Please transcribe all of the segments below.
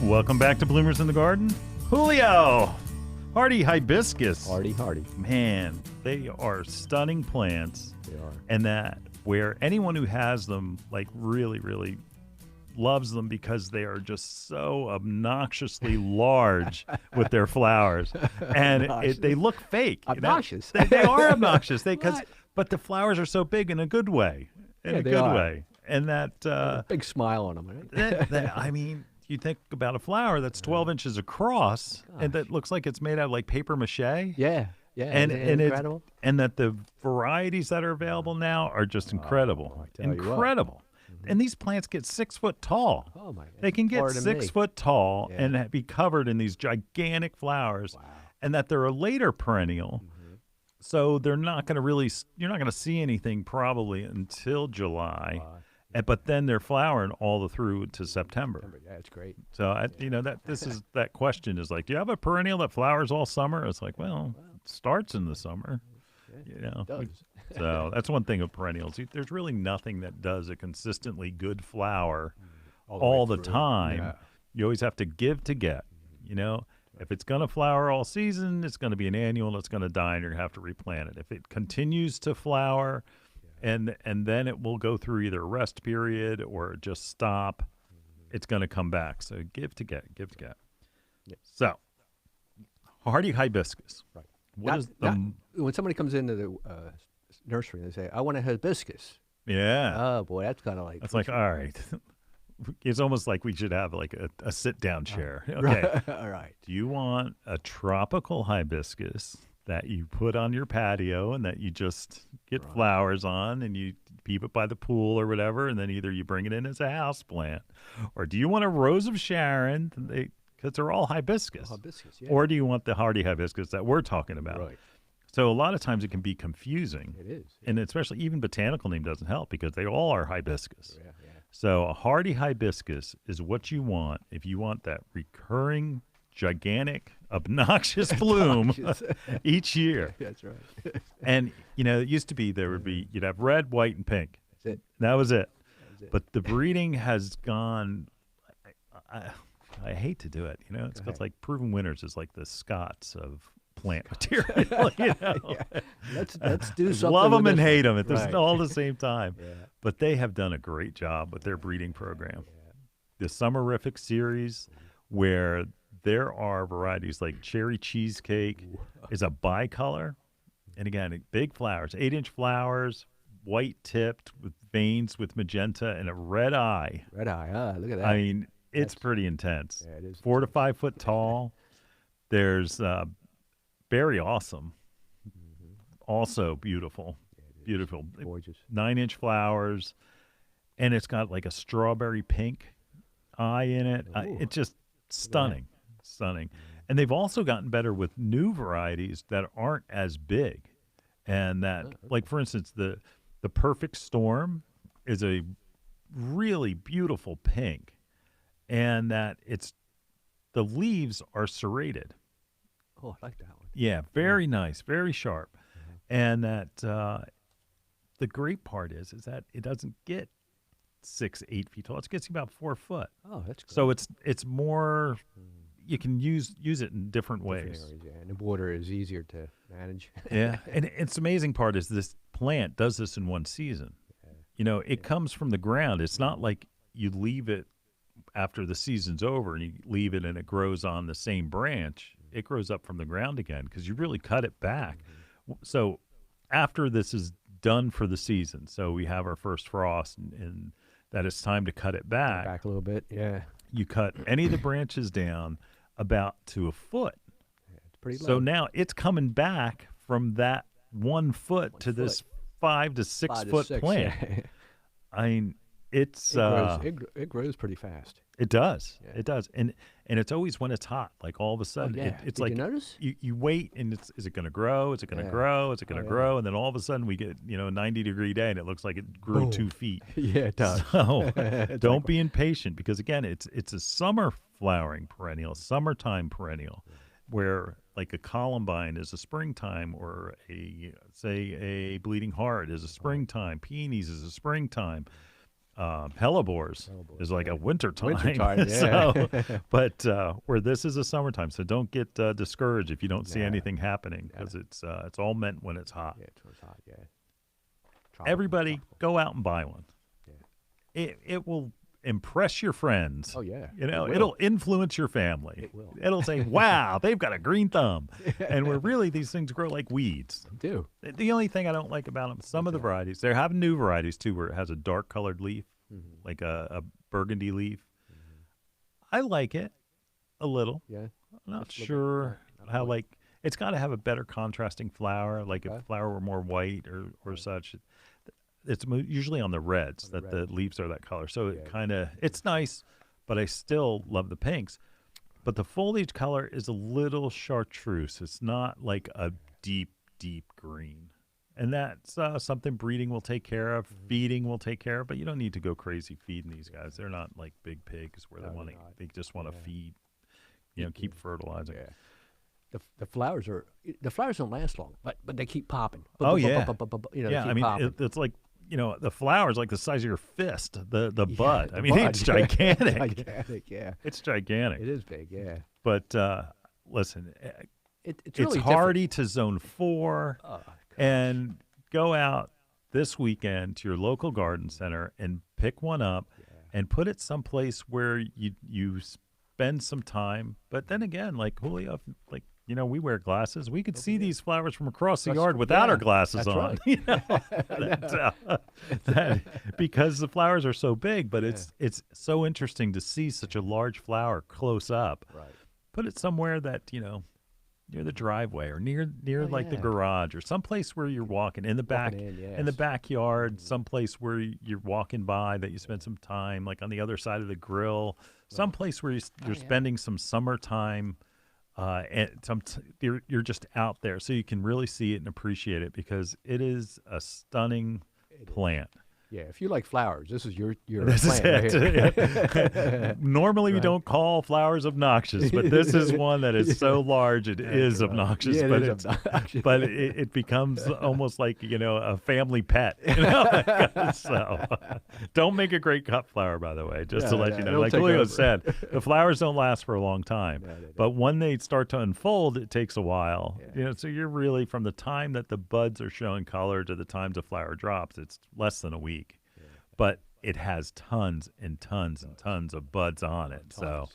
Welcome back to Bloomers in the Garden. Julio, Hardy Hibiscus. Hardy. Man, they are stunning plants. They are. And that where anyone who has them, like, really, really loves them because they are just so obnoxiously large with their flowers. And they look fake. Obnoxious. You know? They are obnoxious. But the flowers are so big in a good way. In a good way. And that... big smile on them, right? I mean... You think about a flower that's 12 inches across, and that looks like it's made out of like paper mache. Yeah. And incredible. And that the varieties that are available now are just incredible. Incredible. And these plants get 6 foot tall. Oh my God. They can get 6 foot tall and be covered in these gigantic flowers. Wow. And that they're a later perennial. So they're not going to really, you're not going to see anything probably until July. But then they're flowering all the through to September. Yeah, it's great. So that question is like, do you have a perennial that flowers all summer? It's like, well, it starts in the summer. It does. So that's one thing of perennials. There's really nothing that does a consistently good flower all the time. Yeah. You always have to give to get. You know, if it's going to flower all season, it's going to be an annual. And it's going to die, and you're going to have to replant it. If it continues to flower. And then it will go through either a rest period or just stop. It's going to come back. So give to get. Yes. So, Hardy Hibiscus. Right. When somebody comes into the nursery and they say, I want a hibiscus. Yeah. Oh, boy, that's kind of like... It's like, all right. It's almost like we should have like a sit-down chair. Okay. Right. All right. Do you want a tropical hibiscus that you put on your patio and that you just get flowers on and you keep it by the pool or whatever, and then either you bring it in as a house plant, or do you want a rose of Sharon, because they're all hibiscus, or do you want the hardy hibiscus that we're talking about? Right. So a lot of times it can be confusing. It is. And especially even botanical name doesn't help because they all are hibiscus. Yeah. So a hardy hibiscus is what you want if you want that recurring gigantic, obnoxious bloom each year. That's right. And, it used to be you'd have red, white, and pink. That's it. That was it. But the breeding has gone, I hate to do it. It's like proven winners is like the Scots of plant material. Let's do something. Love them and hate them at all the same time. Yeah. But they have done a great job with their breeding program. The Summerific series, where there are varieties like cherry cheesecake is a bicolor. And again, big flowers, 8-inch flowers, white tipped with veins with magenta and a red eye. Red eye, look at that. I mean, it's pretty intense. Yeah, it is. 4 to 5 foot tall. There's Berry Awesome. Also beautiful. Beautiful. Gorgeous. 9-inch flowers. And it's got like a strawberry pink eye in it. It's just stunning. Stunning. And they've also gotten better with new varieties that aren't as big. And that, like, for instance, the Perfect Storm is a really beautiful pink. And that the leaves are serrated. Oh, I like that one. Yeah, very nice, very sharp. And that the great part is that it doesn't get 6-8 feet tall. It gets about 4 foot. Oh, that's good. So it's more... You can use it in different ways. Areas, yeah. And the water is easier to manage. Yeah, and it's amazing part is this plant does this in one season. Yeah. It comes from the ground. It's not like you leave it after the season's over and you leave it and it grows on the same branch. It grows up from the ground again because you really cut it back. So after this is done for the season, so we have our first frost and that it's time to cut it back. A little bit, yeah. You cut any of the branches down about to a foot. Yeah, it's pretty low. So now it's coming back from that 1 foot to this 5 to 6 foot plant. Yeah. I mean, it grows pretty fast. It does. Yeah. It does. And it's always when it's hot. Like all of a sudden, it's like you notice? You wait and is it going to grow? Is it going to grow? Is it going to grow? And then all of a sudden we get, a 90-degree day and it looks like it grew 2 feet. Yeah, it does. So don't be impatient because again, it's a summer flowering perennial, summertime perennial, where like a columbine is a springtime, or a bleeding heart is a springtime, peonies is a springtime. hellebores is like a winter time. Wintertime, yeah. But where this is a summertime, so don't get discouraged if you don't see anything happening, because it's all meant when it's hot. Yeah, it's hot, yeah. Everybody, go out and buy one. Yeah. It will impress your friends. Oh, yeah. It'll influence your family. It will. It'll say, wow, they've got a green thumb. And where really these things grow like weeds. They do. The only thing I don't like about them, some of the varieties, they have new varieties too, where it has a dark colored leaf, like a burgundy leaf. I like it a little. Yeah. I'm not sure how, like, it's got to have a better contrasting flower. Like if the flower were more white or such. It's usually on the reds that the leaves are that color. So it kind of, it's nice, but I still love the pinks. But the foliage color is a little chartreuse. It's not like a deep, deep green. And that's something breeding will take care of, feeding will take care of, but you don't need to go crazy feeding these guys. They're not like big pigs where they just want to feed, keep fertilizing. Yeah. The flowers don't last long, but they keep popping. Oh, yeah. I mean, it's like, the flower's like the size of your fist, the bud. I mean, bud. it's gigantic. It's gigantic, yeah. It's gigantic. It is big, yeah. But listen, it's really hardy to zone 4. Oh, and go out this weekend to your local garden center and pick one up and put it someplace where you spend some time. But then again, like Julio, like, we wear glasses. We could see these flowers from across the yard without our glasses on. Right. Because the flowers are so big, but it's so interesting to see such a large flower close up. Right. Put it somewhere that, near the driveway or near the garage or someplace where you're walking in the in the backyard, someplace where you're walking by that you spend some time, like on the other side of the grill, someplace where you're spending some summertime. And you're just out there, so you can really see it and appreciate it, because it is a stunning plant. Yeah, if you like flowers, this is your This plant is right it. here. Normally, we don't call flowers obnoxious, but this is one that is so large it is obnoxious. Yeah, but it is obnoxious. But it becomes almost like a family pet. So don't make a great cut flower, by the way. Just to let you know, like Julio said, the flowers don't last for a long time, but when they start to unfold, it takes a while. So you're really, from the time that the buds are showing color to the time the flower drops, it's less than a week. But it has tons and tons and tons of buds on it. So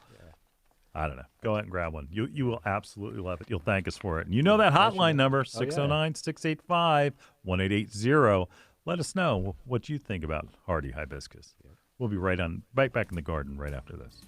I don't know. Go out and grab one. You will absolutely love it. You'll thank us for it. And that hotline number, 609-685-1880. Let us know what you think about Hardy Hibiscus. We'll be right back in the garden right after this.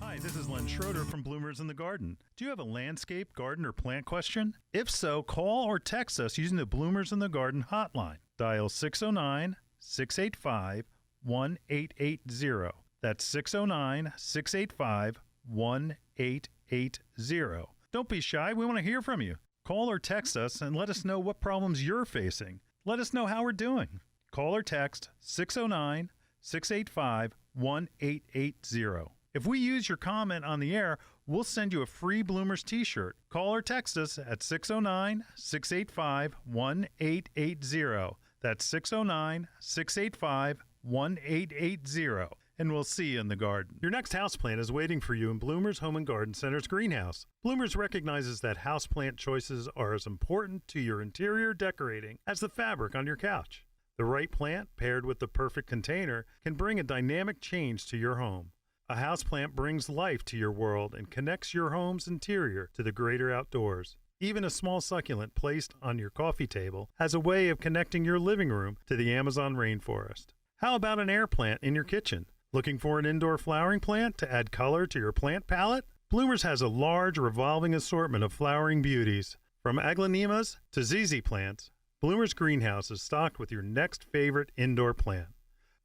Hi, this is Len Schroeder from Bloomers in the Garden. Do you have a landscape, garden, or plant question? If so, call or text us using the Bloomers in the Garden hotline. Dial 609-685-1880. That's 609-685-1880. Don't be shy. We want to hear from you. Call or text us and let us know what problems you're facing. Let us know how we're doing. Call or text 609-685-1880. If we use your comment on the air, we'll send you a free Bloomers t-shirt. Call or text us at 609-685-1880. That's 609-685-1880. And we'll see you in the garden. Your next houseplant is waiting for you in Bloomers Home and Garden Center's greenhouse. Bloomers recognizes that houseplant choices are as important to your interior decorating as the fabric on your couch. The right plant, paired with the perfect container, can bring a dynamic change to your home. A houseplant brings life to your world and connects your home's interior to the greater outdoors. Even a small succulent placed on your coffee table has a way of connecting your living room to the Amazon rainforest. How about an air plant in your kitchen? Looking for an indoor flowering plant to add color to your plant palette? Bloomers has a large revolving assortment of flowering beauties. From aglaonemas to ZZ plants, Bloomers Greenhouse is stocked with your next favorite indoor plant.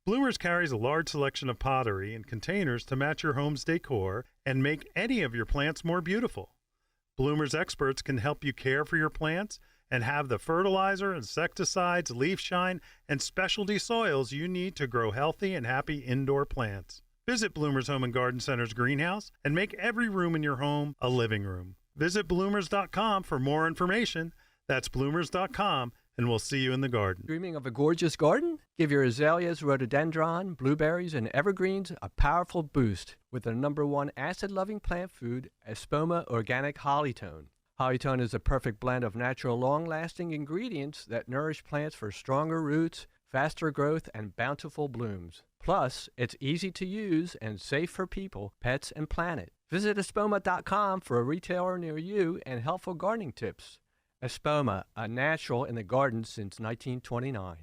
Bloomers carries a large selection of pottery and containers to match your home's decor and make any of your plants more beautiful. Bloomers experts can help you care for your plants and have the fertilizer, insecticides, leaf shine, and specialty soils you need to grow healthy and happy indoor plants. Visit Bloomers Home and Garden Center's greenhouse and make every room in your home a living room. Visit bloomers.com for more information. That's bloomers.com and we'll see you in the garden. Dreaming of a gorgeous garden? Give your azaleas, rhododendron, blueberries, and evergreens a powerful boost with the #1 acid-loving plant food, Espoma Organic Hollytone. Hollytone is a perfect blend of natural, long-lasting ingredients that nourish plants for stronger roots, faster growth, and bountiful blooms. Plus, it's easy to use and safe for people, pets, and planet. Visit espoma.com for a retailer near you and helpful gardening tips. Espoma, a natural in the garden since 1929.